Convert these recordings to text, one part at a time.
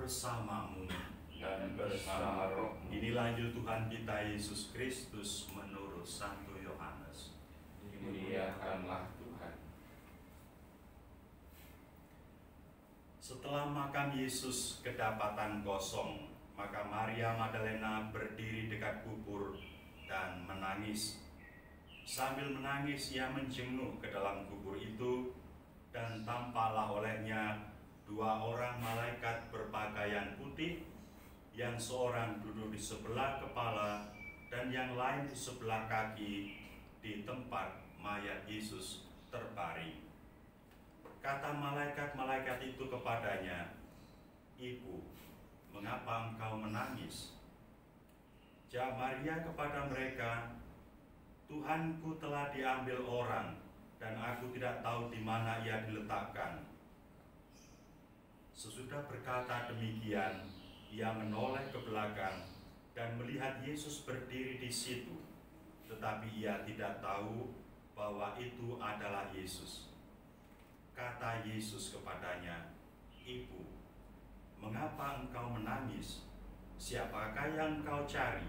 bersamamu dan bersama roh. Inilah Injil Tuhan kita Yesus Kristus menurut Santo Yohanes. Dimuliakanlah Tuhan. Setelah makam Yesus kedapatan kosong, maka Maria Magdalena berdiri dekat kubur dan menangis. Sambil menangis ia menjenguk ke dalam kubur itu, dan tampaklah olehnya dua orang malaikat berpakaian putih, yang seorang duduk di sebelah kepala dan yang lain di sebelah kaki di tempat mayat Yesus terbaring. Kata malaikat-malaikat itu kepadanya, "Ibu, mengapa engkau menangis?" Jawab Maria kepada mereka, "Tuhanku telah diambil orang, dan aku tidak tahu di mana ia diletakkan." Sesudah berkata demikian, ia menoleh ke belakang dan melihat Yesus berdiri di situ, tetapi ia tidak tahu bahwa itu adalah Yesus. Kata Yesus kepadanya, "Ibu, mengapa engkau menangis? Siapakah yang engkau cari?"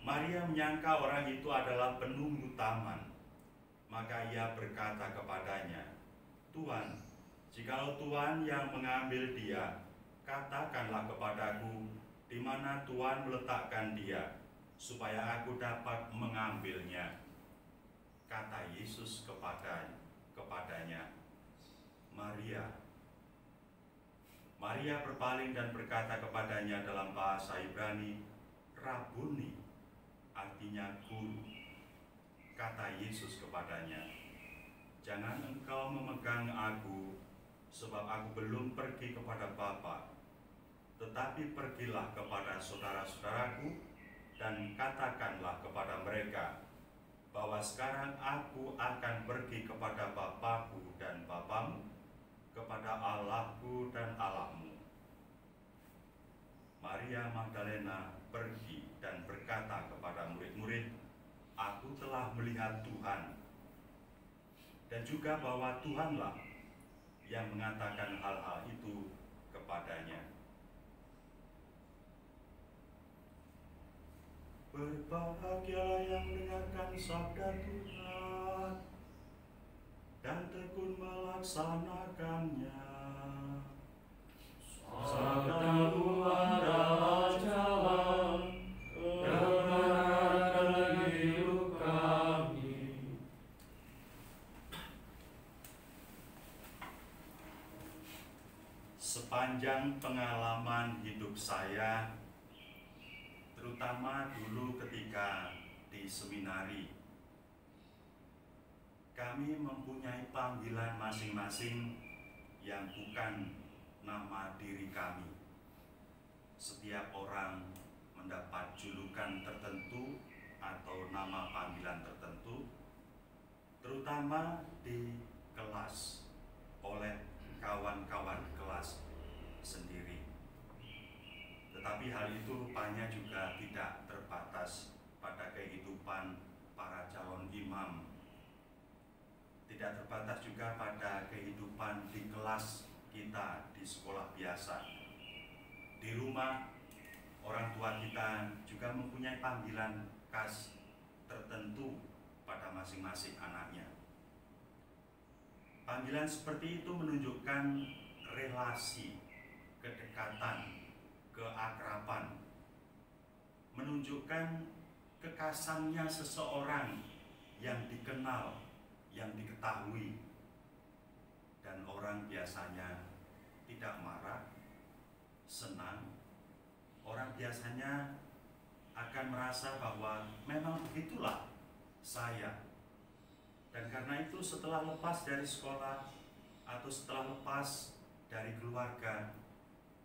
Maria menyangka orang itu adalah penunggu taman. Maka ia berkata kepadanya, "Tuhan, jikalau Tuhan yang mengambil dia, katakanlah kepadaku di mana Tuhan meletakkan dia, supaya aku dapat mengambilnya." Kata Yesus kepadanya, "Maria." Maria berpaling dan berkata kepadanya dalam bahasa Ibrani, "Rabuni," artinya guru. Kata Yesus kepadanya, "Jangan engkau memegang aku, sebab aku belum pergi kepada Bapa. Tetapi pergilah kepada saudara-saudaraku dan katakanlah kepada mereka bahwa sekarang aku akan pergi kepada Bapakku dan Bapamu, kepada Allahku dan Allahmu." Maria Magdalena pergi dan berkata kepada murid-murid, "Aku telah melihat Tuhan," dan juga bahwa Tuhanlah yang mengatakan hal-hal itu kepadanya. Berbahagialah yang mendengarkan sabda Tuhan dan tekun melaksanakannya. Sabdamu adalah jalan, kebenaran bagi hidup kami. Sepanjang pengalaman hidup saya, terutama dulu ketika di seminari, kami mempunyai panggilan masing-masing yang bukan nama diri kami. Setiap orang mendapat julukan tertentu atau nama panggilan tertentu, terutama di kelas oleh kawan-kawan kelas sendiri. Tetapi hal itu rupanya juga tidak terbatas pada kehidupan para calon imam. Tidak terbatas juga pada kehidupan di kelas kita di sekolah biasa. Di rumah, orang tua kita juga mempunyai panggilan khas tertentu pada masing-masing anaknya. Panggilan seperti itu menunjukkan relasi, kedekatan, keakraban, menunjukkan kekasannya seseorang yang dikenal, yang diketahui, dan orang biasanya tidak marah, senang. Orang biasanya akan merasa bahwa memang begitulah saya. Dan karena itu setelah lepas dari sekolah atau setelah lepas dari keluarga,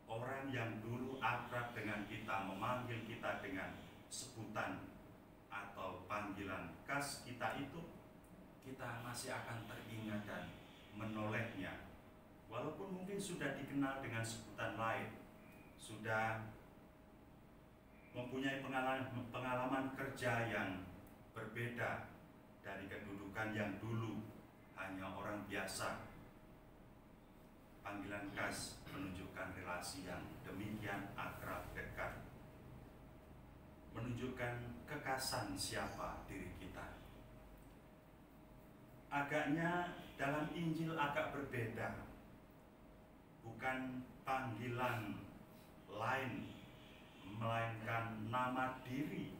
orang yang dulu akrab dengan kita, memanggil kita dengan sebutan atau panggilan khas kita itu, kita masih akan teringat dan menolehnya. Walaupun mungkin sudah dikenal dengan sebutan lain, sudah mempunyai pengalaman kerja yang berbeda dari kedudukan yang dulu hanya orang biasa. Panggilan khas menunjukkan relasi yang demikian akrab dekat, menunjukkan kekasan siapa diri kita. Agaknya dalam Injil agak berbeda, bukan panggilan lain, melainkan nama diri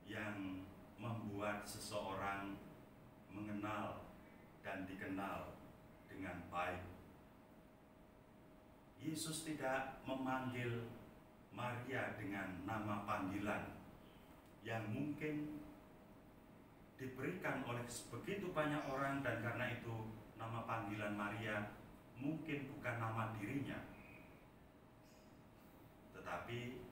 yang membuat seseorang mengenal dan dikenal dengan baik. Yesus tidak memanggil Maria dengan nama panggilan yang mungkin diberikan oleh begitu banyak orang, dan karena itu nama panggilan Maria mungkin bukan nama dirinya, tetapi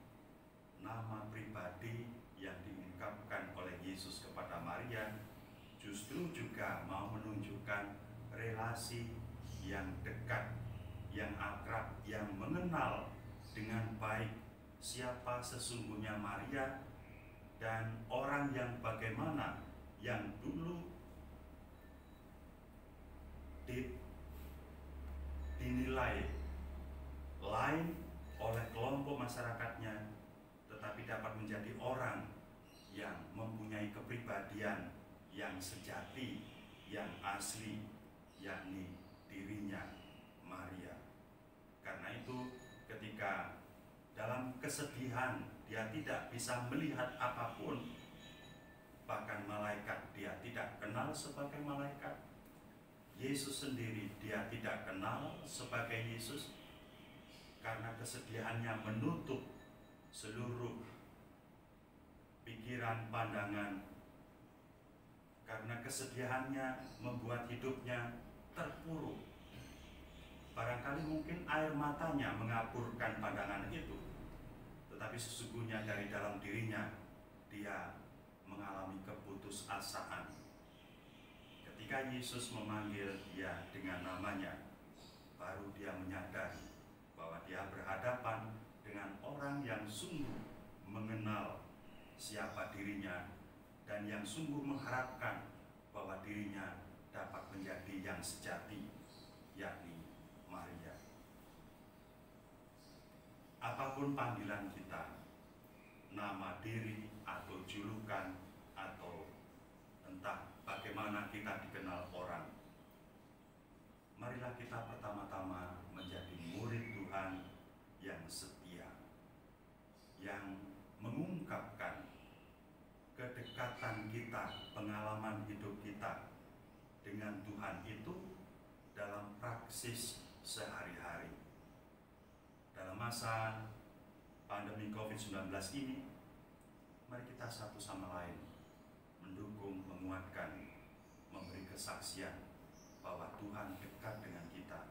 nama pribadi yang diungkapkan oleh Yesus kepada Maria justru juga mau menunjukkan relasi yang dekat, yang akrab, yang mengenal dengan baik siapa sesungguhnya Maria dan orang yang bagaimana yang dulu dinilai lain oleh kelompok masyarakatnya, tetapi dapat menjadi orang yang mempunyai kepribadian yang sejati, yang asli, yakni dirinya Maria. Karena itu ketika dalam kesedihan dia tidak bisa melihat apapun, bahkan malaikat dia tidak kenal sebagai malaikat, Yesus sendiri dia tidak kenal sebagai Yesus, karena kesedihannya menutup seluruh pikiran, pandangan, karena kesedihannya membuat hidupnya terpuruk. Barangkali mungkin air matanya mengaburkan pandangan itu, tetapi sesungguhnya dari dalam dirinya dia mengalami keputusasaan. Ketika Yesus memanggil dia dengan namanya, baru dia menyadari bahwa dia berhadapan dengan orang yang sungguh mengenal siapa dirinya dan yang sungguh mengharapkan bahwa dirinya dapat menjadi yang sejati, yakni Maria. Apapun panggilan kita, nama diri atau julukan atau entah bagaimana kita dikenal orang, marilah kita pertama-tama menjadi murid Tuhan yang setia, yang mengungkapkan kedekatan kita, pengalaman hidup kita dengan Tuhan itu dalam praksis sehari-hari. Dalam masa pandemi COVID-19 ini, mari kita satu sama lain mendukung, menguatkan, memberi kesaksian bahwa Tuhan dekat dengan kita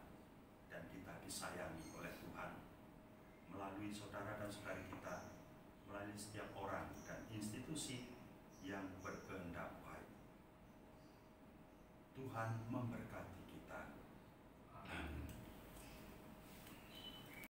dan kita disayangi oleh Tuhan melalui saudara dan saudari kita, melalui setiap orang dan institusi yang berkehendak baik. Tuhan memberkati.